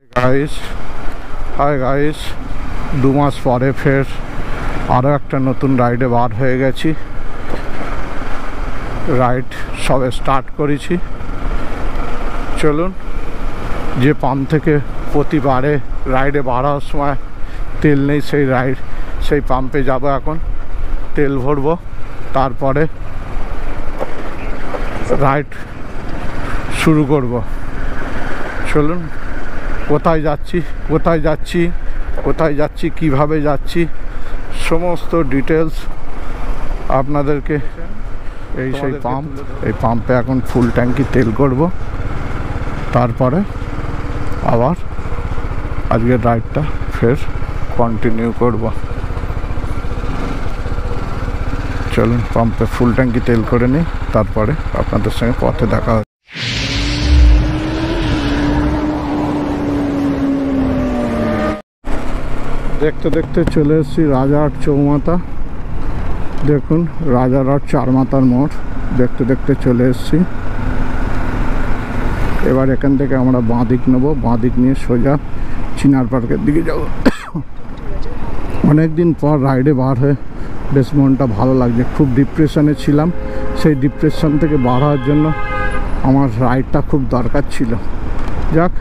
Guys, hi guys, 2 মাস পরে ফের আরও একটা নতুন রাইডে বার হয়ে গেছি। রাইড সবে স্টার্ট করেছি। চলুন, যে পাম্প থেকে প্রতিবারে রাইডে বার হওয়ার সময় তেল নেই, সেই পাম্পে যাব। এখন তেল ভরবো, তারপরে রাইড শুরু করব। চলুন, কোথায় যাচ্ছি কিভাবে যাচ্ছি সমস্ত ডিটেলস আপনাদেরকে। সেই পাম্প, এই পাম্পে এখন ফুল ট্যাঙ্কি তেল করব, তারপরে আবার আজকের রাইডটা ফের কন্টিনিউ করব। চলুন, পাম্পে ফুল ট্যাঙ্কি তেল করে নিই, তারপরে আপনাদের সঙ্গে পথে দেখা হবে। দেখতে দেখতে চলে এসেছি রাজারহাট চৌমাথা। দেখুন, রাজারহাট চারমাথার মোড় দেখতে দেখতে চলে এসেছি। এবার এখান থেকে আমরা বাঁ দিক নেব, বাঁ দিক নিয়ে সোজা চিনার পার্কের দিকে যাব। অনেক দিন পর রাইডে বার হয়ে বেশ মনটা ভালো লাগছে। খুব ডিপ্রেশনে ছিলাম, সেই ডিপ্রেশন থেকে বার হওয়ার জন্য আমার রাইডটা খুব দরকার ছিল। যাক,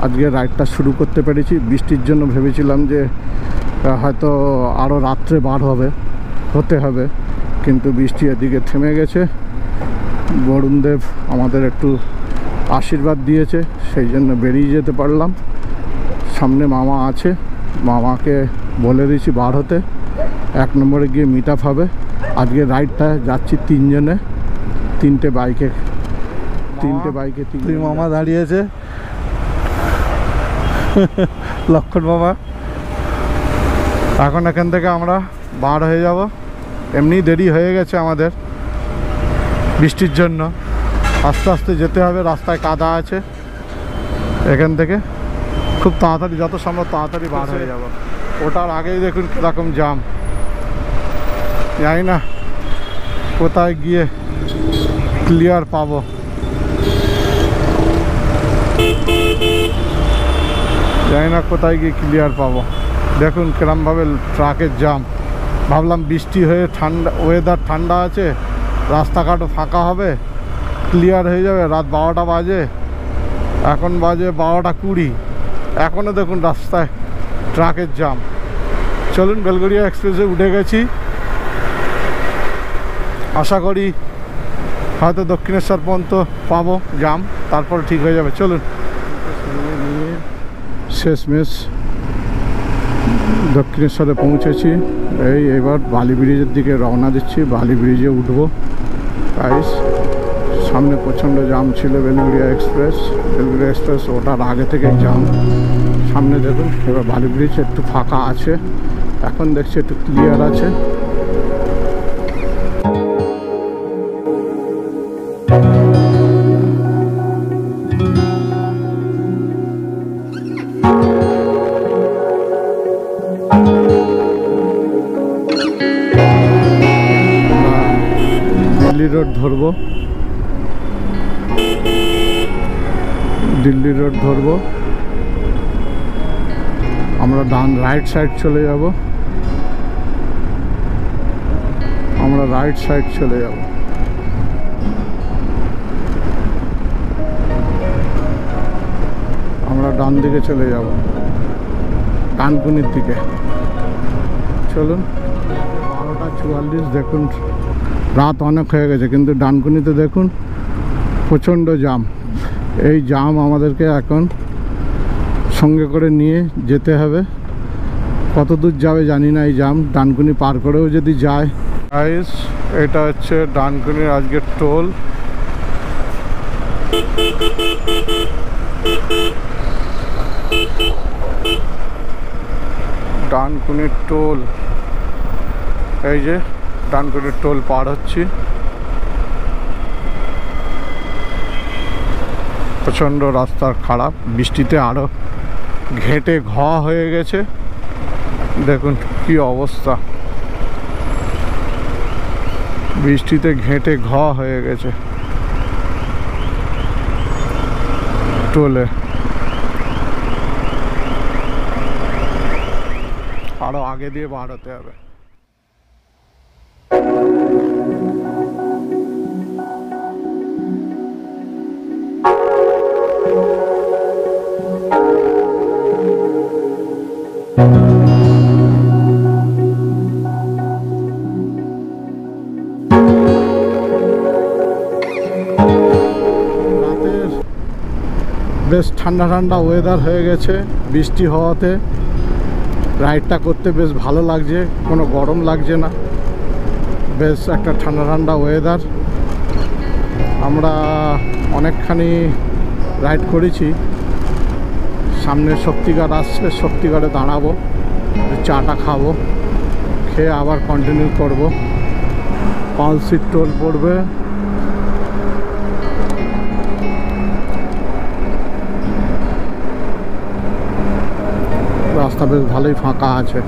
আজকে রাইডটা শুরু করতে পেরেছি। বৃষ্টির জন্য ভেবেছিলাম যে হয়তো আরও রাত্রে বার হতে হবে, কিন্তু বৃষ্টি এদিকে থেমে গেছে। বরুণদেব আমাদের একটু আশীর্বাদ দিয়েছে, সেই জন্য বেরিয়ে যেতে পারলাম। সামনে মামা আছে, মামাকে বলে দিয়েছি বার হতে। 1 নম্বরে গিয়ে মিট আপ হবে। আজকে রাইডটা যাচ্ছি 3 জনে, 3টে বাইকে। 3 মামা দাঁড়িয়েছে, লক্ষণ মামা। এখন এখান থেকে আমরা বার হয়ে যাব। এমনি দেরি হয়ে গেছে আমাদের বৃষ্টির জন্য, আস্তে আস্তে যেতে হবে। রাস্তায় কাদা আছে। এখান থেকে খুব তাড়াতাড়ি, যত সম্ভব তাড়াতাড়ি বার হয়ে যাব। ওটার আগেই দেখুন কীরকম জাম। জানি না কোথায় গিয়ে ক্লিয়ার পাবো। দেখুন কিরমভাবে ট্রাকের জাম। ভাবলাম বৃষ্টি হয়ে ওয়েদার ঠান্ডা আছে, রাস্তাঘাটও ফাঁকা হবে, ক্লিয়ার হয়ে যাবে। রাত 12টা বাজে, এখন বাজে 12টা 20। এখনও দেখুন রাস্তায় ট্রাকের জাম। চলুন, বেলগড়িয়া এক্সপ্রেসে উঠে গেছি। আশা করি হয়তো দক্ষিণেশ্বর পর্যন্ত পাবো জাম, তারপর ঠিক হয়ে যাবে। চলুন, শেষমেশ দক্ষিণেশ্বরে পৌঁছেছি। এবার বালি ব্রিজের দিকে রওনা দিচ্ছি। বালি ব্রিজে উঠবো। গাইস, সামনে প্রচণ্ড জাম ছিল। বেলগড়িয়া এক্সপ্রেস ওঠার আগে থেকেই জাম। সামনে দেখুন, এবার বালি ব্রিজ একটু ফাঁকা আছে, এখন দেখছি একটু ক্লিয়ার আছে। দিল্লি রোড ধরবো। আমরা রাইট সাইড চলে যাব। আমরা ডান দিকে চলে যাব, ডানকুনির দিকে। চলুন, 12টা 44। দেখুন, রাত অনেক হয়ে গেছে, কিন্তু ডানকুনিতে দেখুন প্রচণ্ড জাম। এই জাম আমাদেরকে এখন সঙ্গে করে নিয়ে যেতে হবে। কত দূর যাবে জানি না এই জাম। ডানকুনি পার করেও যদি যায়। গাইস, এটা হচ্ছে ডানকুনির আজকের টোল। ডানকুনির টোল, এই যে ডানকুনির টোল পার হচ্ছি। প্রচণ্ড রাস্তা খারাপ, বৃষ্টিতে আরও ঘেঁটে হয়ে গেছে। দেখুন কি অবস্থা, বৃষ্টিতে ঘেঁটে হয়ে গেছে টোলে। আরো আগে দিয়ে বার হতে হবে। বেশ ঠান্ডা ঠান্ডা ওয়েদার হয়ে গেছে, বৃষ্টি হওয়াতে রাইডটা করতে বেশ ভালো লাগছে, কোনো গরম লাগছে না, বেশ একটা ঠান্ডা ঠান্ডা ওয়েদার। আমরা অনেকখানি রাইড করেছি, সামনে শক্তিগড় আসছে, শক্তিগড়ে দাঁড়াবো, চাটা খাবো, খেয়ে আবার কন্টিনিউ করব। পালসির টোল পড়বে, রাস্তা বেশ ভালোই ফাঁকা আছে,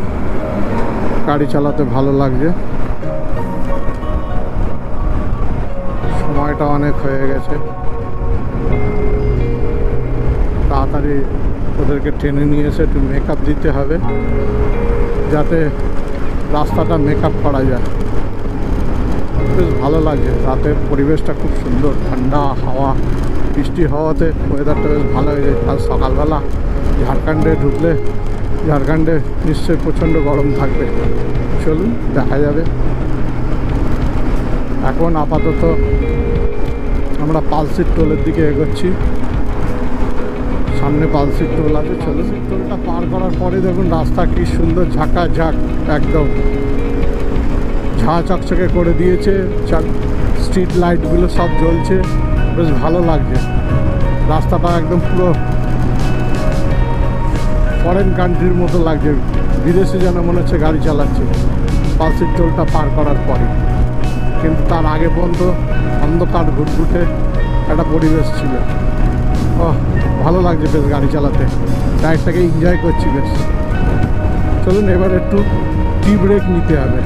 গাড়ি চালাতে ভালো লাগছে। সময়টা অনেক হয়ে গেছে, তাড়াতাড়ি ওদেরকে টেনে নিয়ে এসে একটু মেকআপ দিতে হবে, যাতে রাস্তাটা মেকআপ করা যায়। বেশ ভালো লাগছে, রাতের পরিবেশটা খুব সুন্দর, ঠান্ডা হাওয়া, বৃষ্টি হওয়াতে ওয়েদারটা বেশ ভালো হয়ে যায়। কাল সকালবেলা ঝাড়খণ্ডে ঢুকলে, ঝাড়খণ্ডে নিশ্চয়ই প্রচণ্ড গরম থাকবে। চলুন দেখা যাবে। এখন আপাতত আমরা পালসির টোলের দিকে এগোচ্ছি, সামনে পালসির টোল আছে। চলুন, টোলটা পার করার পরে দেখুন রাস্তা কি সুন্দর ঝাঁকাঝাঁক, একদম ঝাঁ চকচকে করে দিয়েছে, স্ট্রিট লাইটগুলো সব জ্বলছে, বেশ ভালো লাগছে। রাস্তাটা একদম পুরো ফরেন কান্ট্রির মতো লাগছে, বিদেশে যেন মনে হচ্ছে গাড়ি চালাচ্ছে পালসির টোলটা পার করার পরে। কিন্তু তার আগে পর্যন্ত অন্ধকার ঘুটঘুটে একটা পরিবেশ ছিল। ভালো লাগছে বেশ গাড়ি চালাতে, রাইডটাকে এনজয় করছি বেশ। চলুন এবার একটু টি ব্রেক নিতে হবে,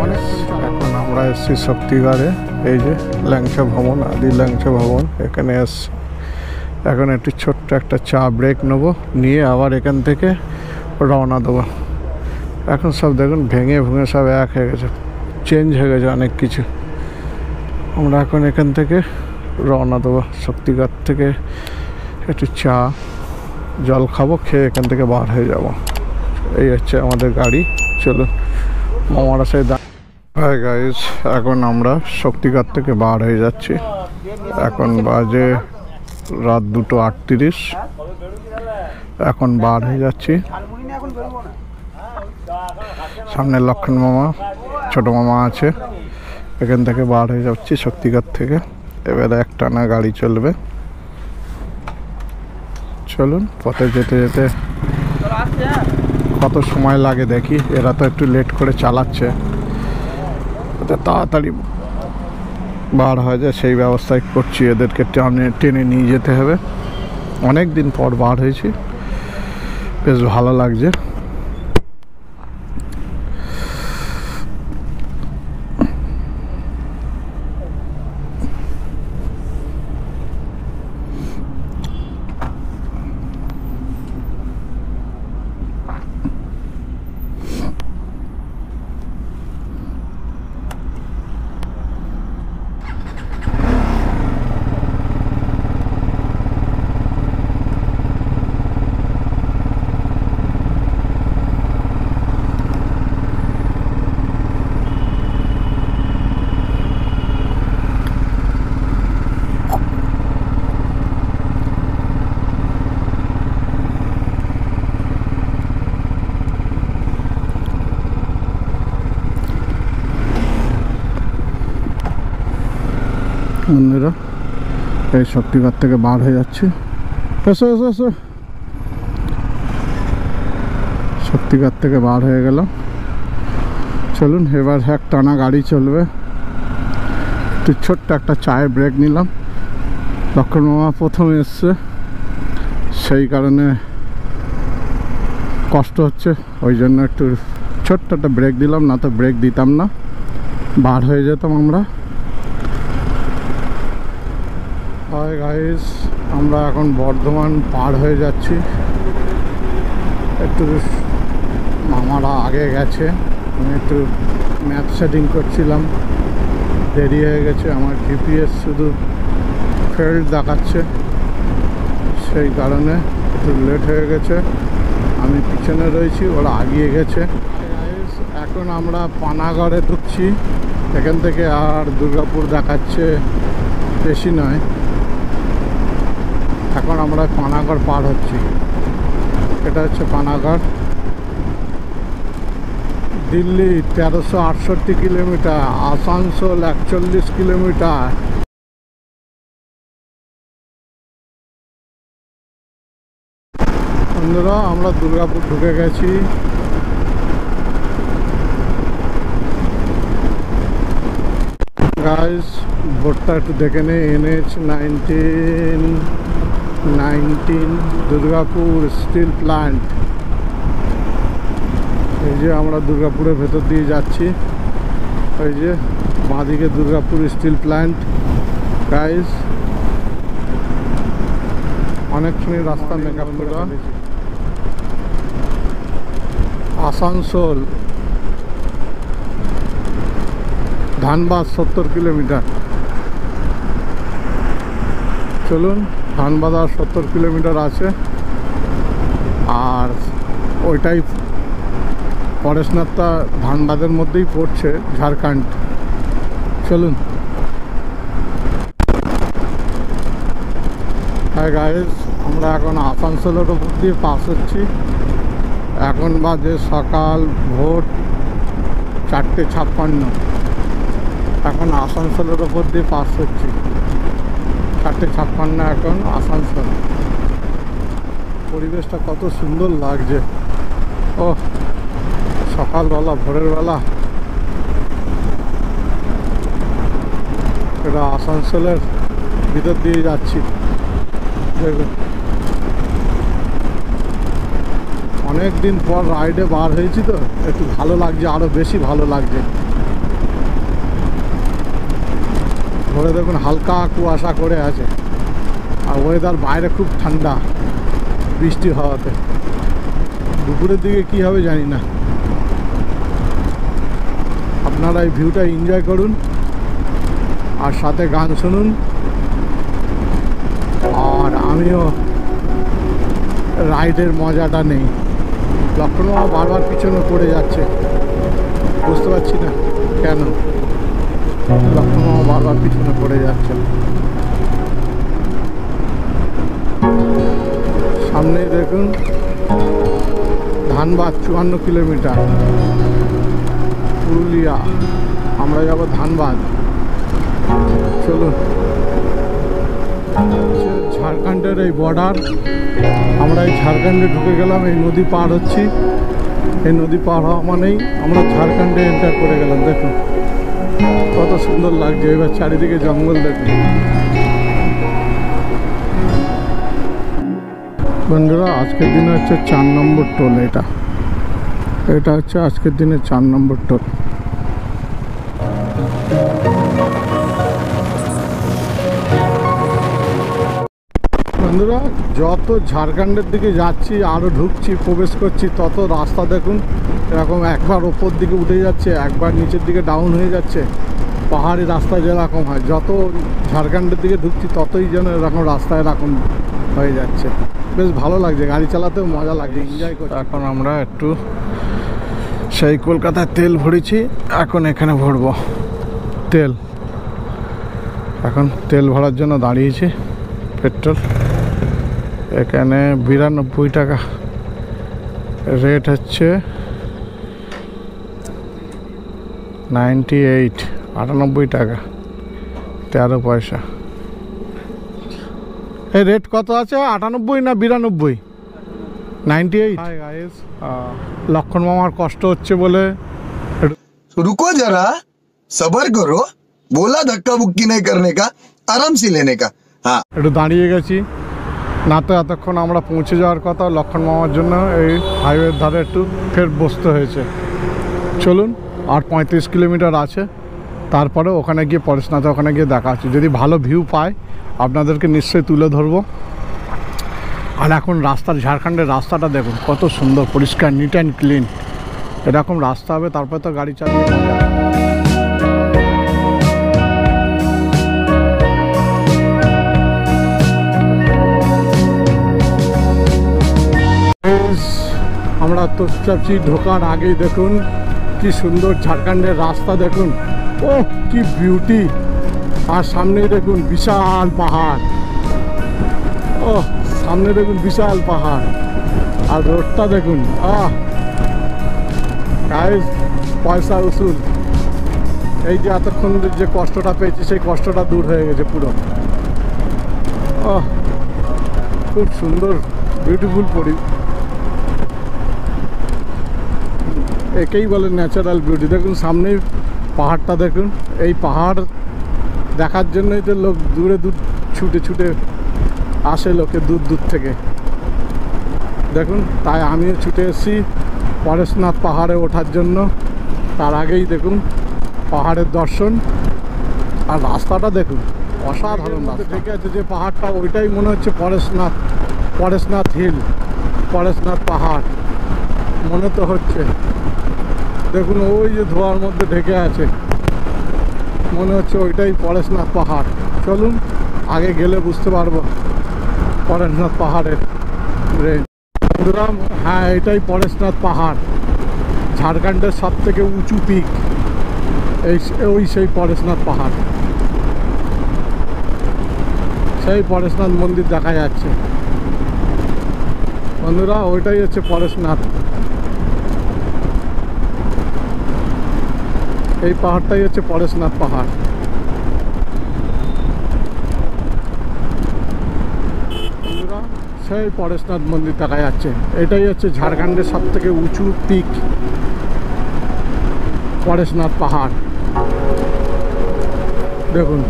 অনেকক্ষণ। এখন আমরা এসেছি শক্তিগড়ে, এই যে ল্যাংচা ভবন, আদি ল্যাংচা ভবন, এখানে এসছি। এখন একটু ছোট্ট একটা চা ব্রেক নেবো, নিয়ে আবার এখান থেকে রওনা দেবো। এখন সব দেখুন ভেঙে ভেঙে সব এক হয়ে গেছে, চেঞ্জ হয়ে গেছে অনেক কিছু। আমরা এখন এখান থেকে রওনা দেবো, শক্তিগড় থেকে একটু চা জল খাবো, খেয়ে এখান থেকে বার হয়ে যাব। এই হচ্ছে আমাদের গাড়ি। চলুন মামারা সাথে হাই গাইস, এখন আমরা শক্তিগড় থেকে বার হয়ে যাচ্ছি। এখন বাজে রাত 2:38, এখন বার হয়ে যাচ্ছি। সামনে লক্ষণ মামা, ছোট মামা আছে, এখান থেকে বার হয়ে যাচ্ছি শক্তিগড় থেকে। এবারে একটানা গাড়ি চলবে। চলুন পথে যেতে যেতে কত সময় লাগে দেখি। এরা তো একটু লেট করে চালাচ্ছে, তাড়াতাড়ি বার হয়ে যায় সেই ব্যবস্থাই করছি। এদেরকে টেনে নিয়ে যেতে হবে, অনেক দিন পর বার হয়েছি, বেশ ভালো লাগছে। বন্ধুরা এই শক্তিগড় থেকে বার হয়ে যাচ্ছে। এসো এসো এসো, শক্তিগড় থেকে বার হয়ে গেল। চলুন এবার এক টানা গাড়ি চলবে। একটু ছোট্ট একটা চায়ে ব্রেক নিলাম, লক্ষণ মামা প্রথম এসছে, সেই কারণে কষ্ট হচ্ছে, ওই জন্য একটু ছোট্ট একটা ব্রেক দিলাম, না তো ব্রেক দিতাম না, বার হয়ে যেতাম আমরা। হাই গাইস, আমরা এখন বর্ধমান পার হয়ে যাচ্ছি। একটু মামারা আগে গেছে, আমি একটু ম্যাপ সেটিং করছিলাম, দেরি হয়ে গেছে। আমার জিপিএস শুধু ফেল্ড দেখাচ্ছে, সেই কারণে একটু লেট হয়ে গেছে। আমি পিছনে রয়েছি, ওরা আগিয়ে গেছে। এখন আমরা পানাগড়ে ঢুকছি। এখান থেকে আর দুর্গাপুর দেখাচ্ছে বেশি নয়। এখন আমরা পানাগড় পার হচ্ছি। এটা হচ্ছে পানাগড়। Delhi 1368 kilometre, Asansol 41 kilometre. বন্ধুরা, আমরা দুর্গাপুর ঢুকে গেছি। গাইস, বোর্ডটা একটু দেখে নেই, NH 19 দুর্গাপুর স্টিল প্ল্যান্ট। এই যে আমরা দুর্গাপুরের ভেতর দিয়ে যাচ্ছি, ওই যে বাঁদিকে দুর্গাপুর স্টিল প্ল্যান্ট। গাইস, অনেকখানি রাস্তা মেকআপ করে আসানসোল, ধানবাদ 70 কিলোমিটার। চলুন, ধানবাদ আর 70 কিলোমিটার আছে, আর ওইটাই পরেশনাথটা ধানবাদের মধ্যেই পড়ছে, ঝাড়খণ্ড। চলুন। হ্যাঁ গাইস, আমরা এখন আসানসোলের ওপর দিয়ে পাস হচ্ছি। এখন বাজে সকাল ভোর 4:56। এখন আসানসোলের ওপর দিয়ে পাস হচ্ছি। 4:56 এখন আসানসোল। পরিবেশটা কত সুন্দর লাগছে। ও সকালবেলা, ভোরের বেলা। এটা আসানসোলের ভিতর দিয়ে যাচ্ছি। দেখুন, অনেক দিন পর রাইডে বার হয়েছি তো একটু ভালো লাগছে, আরও বেশি ভালো লাগছে। ভোরে দেখুন হালকা কুয়াশা করে আছে, আর ওয়েদার বাইরে খুব ঠান্ডা, বৃষ্টি হওয়াতে। দুপুরের দিকে কি হবে জানি না। আপনারা এই ভিউটা এনজয় করুন আর সাথে গান শুনুন, আর আমিও রাইডের মজাটা নেই। লক্ষণ মামা বারবার পিছনে পড়ে যাচ্ছে, বুঝতে পারছি না কেন লক্ষণ মামা বারবার পিছনে পড়ে যাচ্ছে। সামনেই দেখুন ধানবাদ 54 কিলোমিটার, পুরুলিয়া। আমরা যাব ধানবাদ। চলুন, ঝাড়খণ্ডের এই বর্ডার। আমরা এই ঝাড়খণ্ডে ঢুকে গেলাম, এই নদী পার হচ্ছি। এই নদী পার হওয়া মানেই আমরা ঝাড়খণ্ডে এন্টার করে গেলাম। দেখুন কত সুন্দর লাগছে। এবার চারিদিকে জঙ্গল দেখুন। বন্ধুরা, আজকের দিনে হচ্ছে 4 নম্বর টোল। এটা হচ্ছে আজকের দিনে 4 নম্বর টোল। বন্ধুরা, যত ঝাড়খণ্ডের দিকে যাচ্ছি, আরও ঢুকছি, প্রবেশ করছি, তত রাস্তা দেখুন এরকম একবার ওপর দিকে উঠে যাচ্ছে, একবার নিচের দিকে ডাউন হয়ে যাচ্ছে। পাহাড়ি রাস্তা যেরকম হয়, যত ঝাড়খণ্ডের দিকে ঢুকছি ততই যেন এরকম রাস্তা এরকম হয়ে যাচ্ছে। বেশ ভালো লাগছে, গাড়ি চালাতেও মজা লাগছে, এনজয় করছি। এখন আমরা একটু সেই কলকাতায় তেল ভরেছি, এখন এখানে ভরবো তেল। এখন তেল ভরার জন্য দাঁড়িয়েছি। পেট্রোল এখানে 92 টাকা রেট হচ্ছে, 98 টাকা 13 পয়সা। এই রেট কত আছে, 98 না 92? 98। লক্ষণ মামার কষ্ট হচ্ছে বলে रुको जरा सबर करो, बोला धक्का बुक्की नहीं करने का, आराम से लेने का। हाँ, একটু দাঁড়িয়ে গেছি, না তো এতক্ষণ আমরা পৌঁছে যাওয়ার কথা লক্ষণ মামার জন্য এই হাইওয়ের ধারে একটু ফের বসতে হয়েছে। চলুন, আর 35 কিলোমিটার আছে, তারপরে ওখানে গিয়ে পরেশনাথে ওখানে গিয়ে দেখা আছে। যদি ভালো ভিউ পাই আপনাদেরকে নিশ্চয়ই তুলে ধরবো। আর এখন রাস্তার, ঝাড়খণ্ডের রাস্তাটা দেখুন কত সুন্দর, পরিষ্কার, নিট অ্যান্ড ক্লিন। এরকম রাস্তা হবে তারপর তো গাড়ি চালিয়ে মজা। আমরা তোপচাপচি ঢোকার আগেই দেখুন কি সুন্দর ঝাড়খণ্ডের রাস্তা দেখুন, ও কি বিউটি। আর সামনেই দেখুন বিশাল পাহাড়, ও সামনে দেখুন বিশাল পাহাড়। আর রোডটা দেখুন, গাইস পয়সা উসুল। এই যে এতক্ষণ যে কষ্টটা পেয়েছি সেই কষ্টটা দূর হয়ে গেছে পুরো। খুব সুন্দর বিউটিফুল একেই বলে ন্যাচারাল বিউটি। দেখুন সামনেই পাহাড়টা দেখুন, এই পাহাড় দেখার জন্যই তো লোক দূরে দূর ছুটে ছুটে আসে, লোকে দূর দূর থেকে। দেখুন তাই আমিও ছুটে এসেছি পরেশনাথ পাহাড়ে ওঠার জন্য। তার আগেই দেখুন পাহাড়ের দর্শন আর রাস্তাটা দেখুন, অসাধারণ রাস্তা। ঠিক আছে, যে পাহাড়টা ওইটাই মনে হচ্ছে পরেশনাথ হিল, পরেশনাথ পাহাড় মনে তো হচ্ছে। দেখুন ওই যে ধোঁয়ার মধ্যে ঢেকে আছে, মনে হচ্ছে ওইটাই পরেশনাথ পাহাড়। চলুন আগে গেলে বুঝতে পারবো পরেশনাথ পাহাড়ের রেঞ্জ। হ্যাঁ, এটাই পরেশনাথ পাহাড়, ঝাড়খণ্ডের সব থেকে উঁচু পিক সেই পরেশনাথ পাহাড়। সেই পরেশনাথ মন্দির দেখা যাচ্ছে বন্ধুরা, ওইটাই হচ্ছে পরেশনাথ। এই পাহাড়টাই হচ্ছে পরেশনাথ পাহাড়। বন্ধুরা সেই পরেশনাথ মন্দির দেখা যাচ্ছে, এটাই হচ্ছে ঝাড়খণ্ডের সব থেকে উঁচু পিক, পরেশনাথ পাহাড়। দেখুন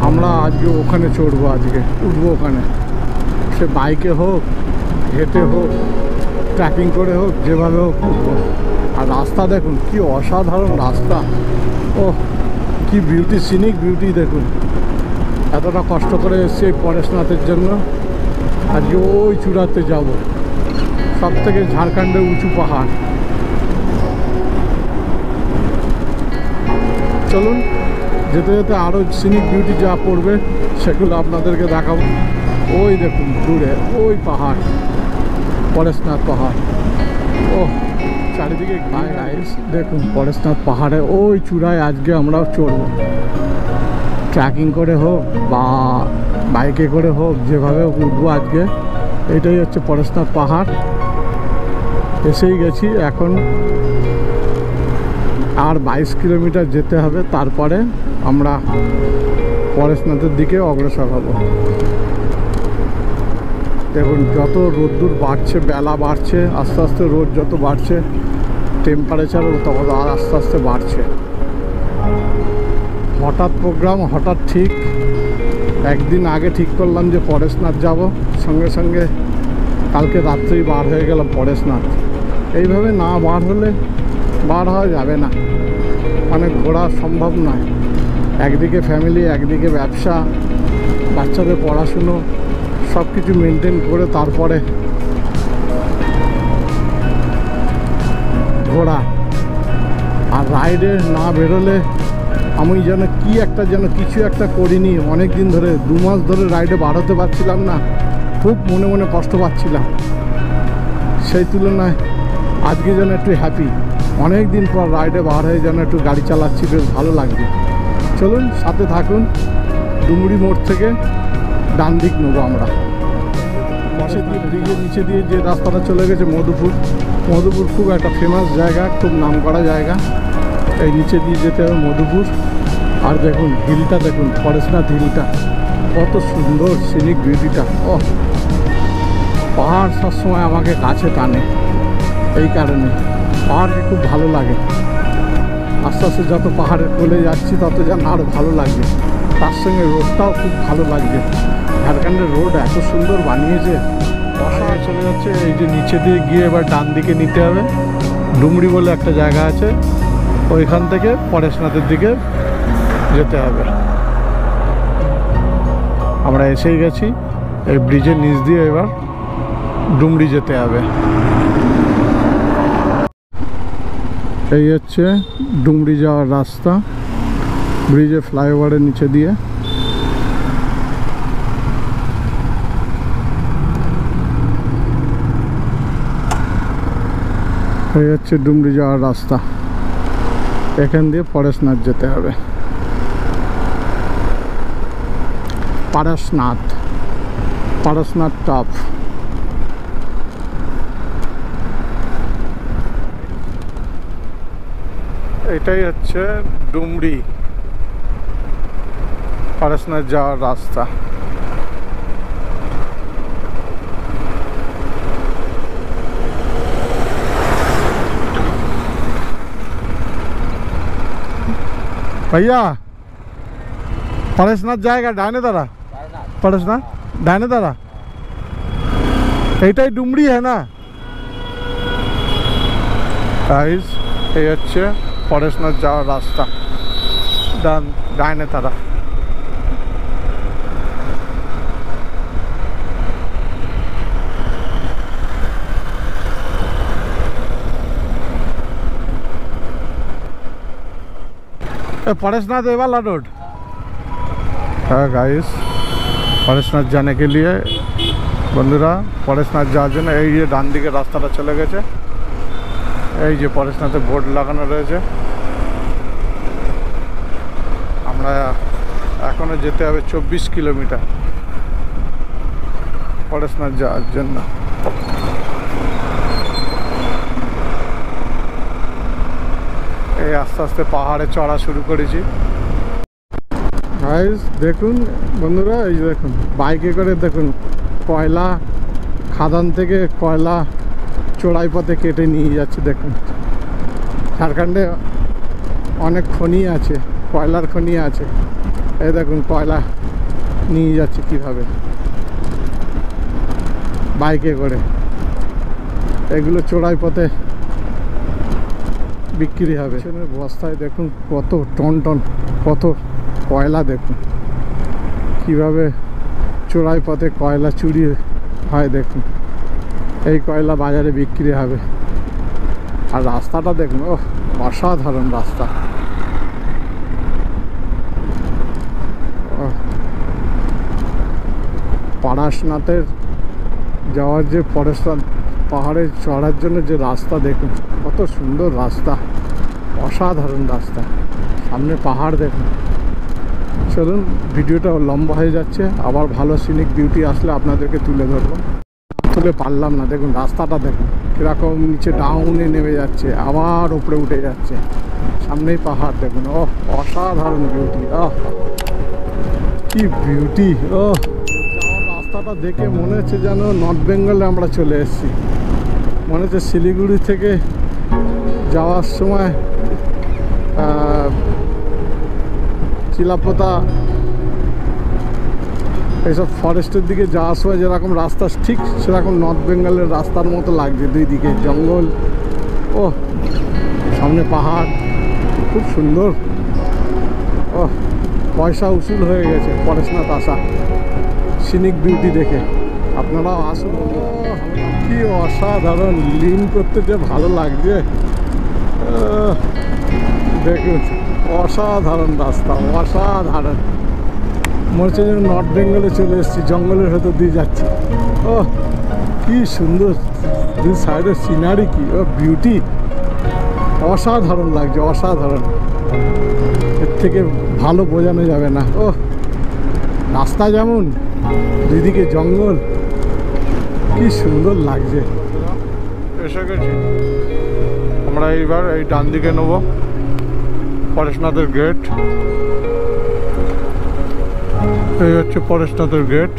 আমরা আজকে ওখানে চড়বো, আজকে উঠবো ওখানে, সে বাইকে হোক, হেঁটে হোক, ট্রেকিং করে হোক, যেভাবে হোক উঠবো। আর রাস্তা দেখুন কি অসাধারণ রাস্তা, ও কি বিউটি, সিনিক বিউটি। দেখুন এতটা কষ্ট করে এসেছি এই পরেশনাথের জন্য, আজকে ওই চূড়াতে যাব, সব থেকে ঝাড়খণ্ডের উঁচু পাহাড়। চলুন যেতে যেতে আরও সিনিক বিউটি যা পড়বে সেগুলো আপনাদেরকে দেখাবো। ওই দেখুন দূরে ওই পাহাড়, পরেশনাথ পাহাড়। ও চারিদিকে গাইস দেখুন পরেশনাথ পাহাড়ে ওই চূড়ায় আজকে আমরাও চড়ব, ট্রেকিং করে হোক বা বাইকে করে হোক, যেভাবে উঠবো আজকে। এটাই হচ্ছে পরেশনাথ পাহাড়, এসেই গেছি। এখন আর 22 কিলোমিটার যেতে হবে, তারপরে আমরা পরেশনাথের দিকে অগ্রসর হব। দেখুন যত রোদ্দুর বাড়ছে, বেলা বাড়ছে, আস্তে আস্তে রোদ যত বাড়ছে, টেম্পারেচারও তত আস্তে আস্তে বাড়ছে। হঠাৎ প্রোগ্রাম, হঠাৎ ঠিক একদিন আগে ঠিক করলাম যে পরেশনাথ যাব, সঙ্গে সঙ্গে কালকে রাত্রেই বার হয়ে গেলাম পরেশনাথ। এইভাবে না বার হলে বার হওয়া যাবে না, মানে ঘোরা সম্ভব নয়। একদিকে ফ্যামিলি, একদিকে ব্যবসা, বাচ্চাদের পড়াশুনো, সব কিছু মেনটেন করে তারপরে ঘোরা। আর রাইডে না বেরোলে আমি যেন কিছু একটা করিনি অনেক দিন ধরে, 2 মাস ধরে রাইডে বার হতে পারছিলাম না, খুব মনে মনে কষ্ট পাচ্ছিলাম। সেই তুলনায় আজকে যেন একটু হ্যাপি, অনেক দিন পর রাইডে বার হয়ে যেন একটু গাড়ি চালাচ্ছি, বেশ ভালো লাগছে। চলুন সাথে থাকুন। ডুমুরি মোড় থেকে ডান দিক নেবো আমরা, পাশে দিয়ে ব্রিজের নিচে দিয়ে যে রাস্তাটা চলে গেছে মধুপুর খুব একটা ফেমাস জায়গা, খুব নামকরা জায়গা। এই নিচে দিয়ে যেতে হবে মধুপুর। আর দেখুন হিলটা দেখুন, পরেশনাথ হিলটা কত সুন্দর, সিনিক বিউটিটা। পাহাড় সবসময় আমাকে কাছে টানে, এই কারণে পাহাড়কে খুব ভালো লাগে। আস্তে আস্তে যত পাহাড়ের কোলে যাচ্ছি তত যেন আরও ভালো লাগবে। তার সঙ্গে রোডটাও খুব ভালো লাগবে, ঝাড়খণ্ডের রোড এত সুন্দর বানিয়েছে। অসাধারণ চলে যাচ্ছে। এই যে নিচে দিয়ে গিয়ে এবার ডান দিকে নিতে হবে, ডুমরি বলে একটা জায়গা আছে, ওইখান থেকে পরেশনাথের দিকে যেতে হবে। আমরা এসেই গেছি, এই ব্রিজের নিচ দিয়ে এবার ডুমরি যেতে হবে। এই হচ্ছে ডুমরি যাওয়ার রাস্তা, ব্রিজে ফ্লাইওভারের নিচে দিয়ে। এই হচ্ছে ডুমরি যাওয়ার রাস্তা, এখান দিয়ে পরেশনাথ যেতে হবে। পরেশনাথ টপ। এটাই হচ্ছে ডুমরি পরেশনাথ যাওয়ার রাস্তা। भैया परेशनाथ जाएगा डायने दारा, परेशनाथ डायने दारा, এইটাই ডুমরি है ना गाइस? এই হচ্ছে পরেশনাথ যাওয়ার রাস্তা, ডাইনে তারা। परेशनाथ ये वाला रोड है गाइस। परेशनाथ जाने के लिए बंधुरा परेशनाथ যাওয়ার জন্য এই যে ডান দিকে রাস্তাটা চলে গেছে, এই যে পরেশনাথে বোর্ড লাগানো রয়েছে। আমরা এখনো যেতে হবে 24 কিলোমিটার পরেশনাথ যাওয়ার জন্য। এই আস্তে আস্তে পাহাড়ে চড়া শুরু করেছি গাইস। দেখুন বন্ধুরা, এই যে দেখুন বাইকে করে দেখুন কয়লা খাদান থেকে কয়লা চড়াই পথে কেটে নিয়ে যাচ্ছে। দেখুন ঝাড়খণ্ডে অনেক খনি আছে, কয়লার খনি আছে। এই দেখুন কয়লা নিয়ে যাচ্ছে কিভাবে বাইকে করে, এগুলো চড়াই পথে বিক্রি হবে। বস্তায় দেখুন কত টন টন কত কয়লা, দেখুন কিভাবে চড়াই পথে কয়লা চুরি হয়। দেখুন এই কয়লা বাজারে বিক্রি হবে। আর রাস্তাটা দেখুন, ও অসাধারণ রাস্তা। পরেশনাথের যাওয়ার যে পরেশনাথ পাহাড়ে চড়ার জন্য যে রাস্তা দেখুন, কত সুন্দর রাস্তা, অসাধারণ রাস্তা। সামনে পাহাড় দেখুন। চলুন, ভিডিওটা লম্বা হয়ে যাচ্ছে, আবার ভালো সিনিক বিউটি আসলে আপনাদেরকে তুলে ধরবো। তুলে পারলাম না। দেখুন রাস্তাটা দেখুন কীরকম নিচে ডাউনে নেমে যাচ্ছে, আবার উপরে উঠে যাচ্ছে। সামনেই পাহাড় দেখুন, ও অসাধারণ বিউটি, কি বিউটি। রাস্তাটা দেখে মনে হচ্ছে যেন নর্থ বেঙ্গলে আমরা চলে এসেছি। মনে হচ্ছে শিলিগুড়ি থেকে যাওয়ার সময় চিলাপোতা এইসব ফরেস্টের দিকে যাওয়ার সময় যেরকম রাস্তা, ঠিক সেরকম নর্থ বেঙ্গলের রাস্তার মতো লাগছে। দুই দিকে জঙ্গল, ও সামনে পাহাড়, খুব সুন্দর। ও পয়সা উসুল হয়ে গেছে পরেশনাথ আসা সিনিক বিউটি দেখে। আপনারাও আসুন। কি অসাধারণ, লিন করতে যে ভালো লাগছে। দেখুন অসাধারণ রাস্তা, অসাধারণ। মনে হচ্ছে যেন নর্থ বেঙ্গলে চলে এসেছি, জঙ্গলের ভেতর দিয়ে যাচ্ছি। ও কি সুন্দর, দুই সাইডের সিনারি, কি ও বিউটি, অসাধারণ লাগছে, অসাধারণ। এর থেকে ভালো বোঝানো যাবে না। ও রাস্তা যেমন, দুইদিকে জঙ্গল, কি সুন্দর লাগছে। এসে গেছি আমরা। এইবার এই ডান দিকে নেব পরেশনাথের গেট। এই হচ্ছে পরেশনাথের গেট,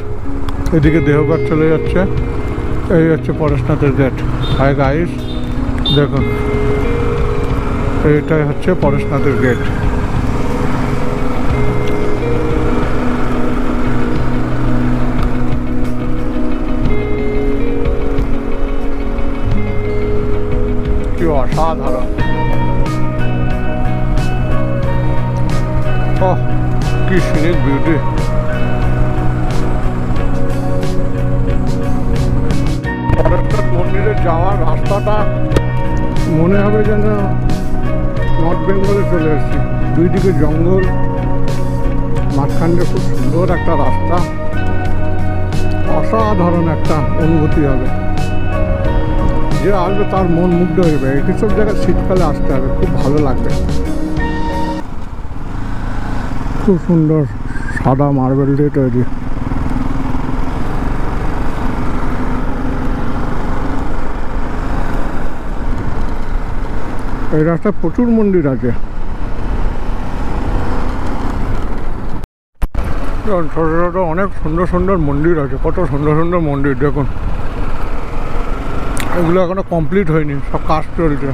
এদিকে দেহঘাট চলে যাচ্ছে। এই হচ্ছে পরেশনাথের গেট। হাই গাইস, দেখুন এইটাই হচ্ছে পরেশনাথের গেট। কি অসাধারণ, ও কি সিনিক বিউটি। পরেশনাথ মন্দিরে যাওয়ার রাস্তাটা মনে হবে যেন নর্থ বেঙ্গলে চলে এসেছি। দুই দিকে জঙ্গল, মাঝখান দিয়ে খুব সুন্দর একটা রাস্তা, অসাধারণ একটা অনুভূতি হবে। যে আসবে তার মন মুগ্ধ হয়ে যাবে। এইসব জায়গায় শীতকালে আসতে হবে, খুব ভালো লাগবে। খুব সুন্দর সাদা মার্বেল দিয়ে তৈরি। এই রাস্তায় প্রচুর মন্দির আছে। ছোটো ছোটো অনেক সুন্দর সুন্দর মন্দির আছে, কত সুন্দর সুন্দর মন্দির দেখুন। এগুলো এখনো কমপ্লিট হয়নি, সব কাজ চলছে।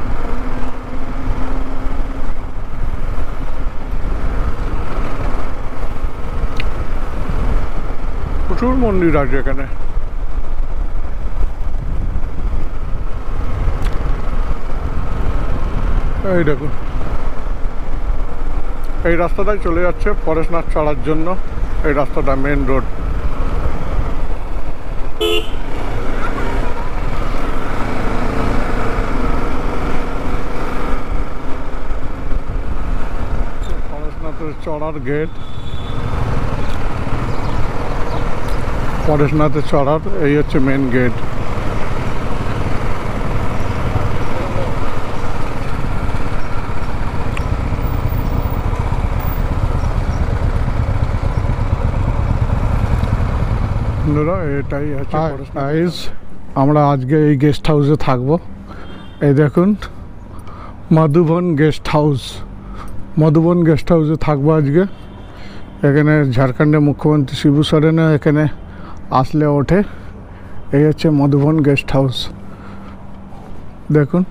প্রচুর মন্দির আছে এখানে। এই দেখুন, এই রাস্তাটাই চলে যাচ্ছে পরেশনাথ চড়ার জন্য। এই রাস্তাটা মেন রোড। পরেশনাথের চড়ার গেট, পরেশনাথের চড়ার এই হচ্ছে মেন গেট। বন্ধুরা, এটাই হচ্ছে গাইস, আমরা আজকে এই গেস্ট হাউসে থাকবো। এই দেখুন, Madhuban guest house. Madhuban guest হাউসে থাকবো আজকে। এখানে ঝাড়খণ্ডের মুখ্যমন্ত্রী শিবু সোরেনও এখানে আসলে ওঠে। এই হচ্ছে মধুবন গেস্ট হাউস, দেখুন।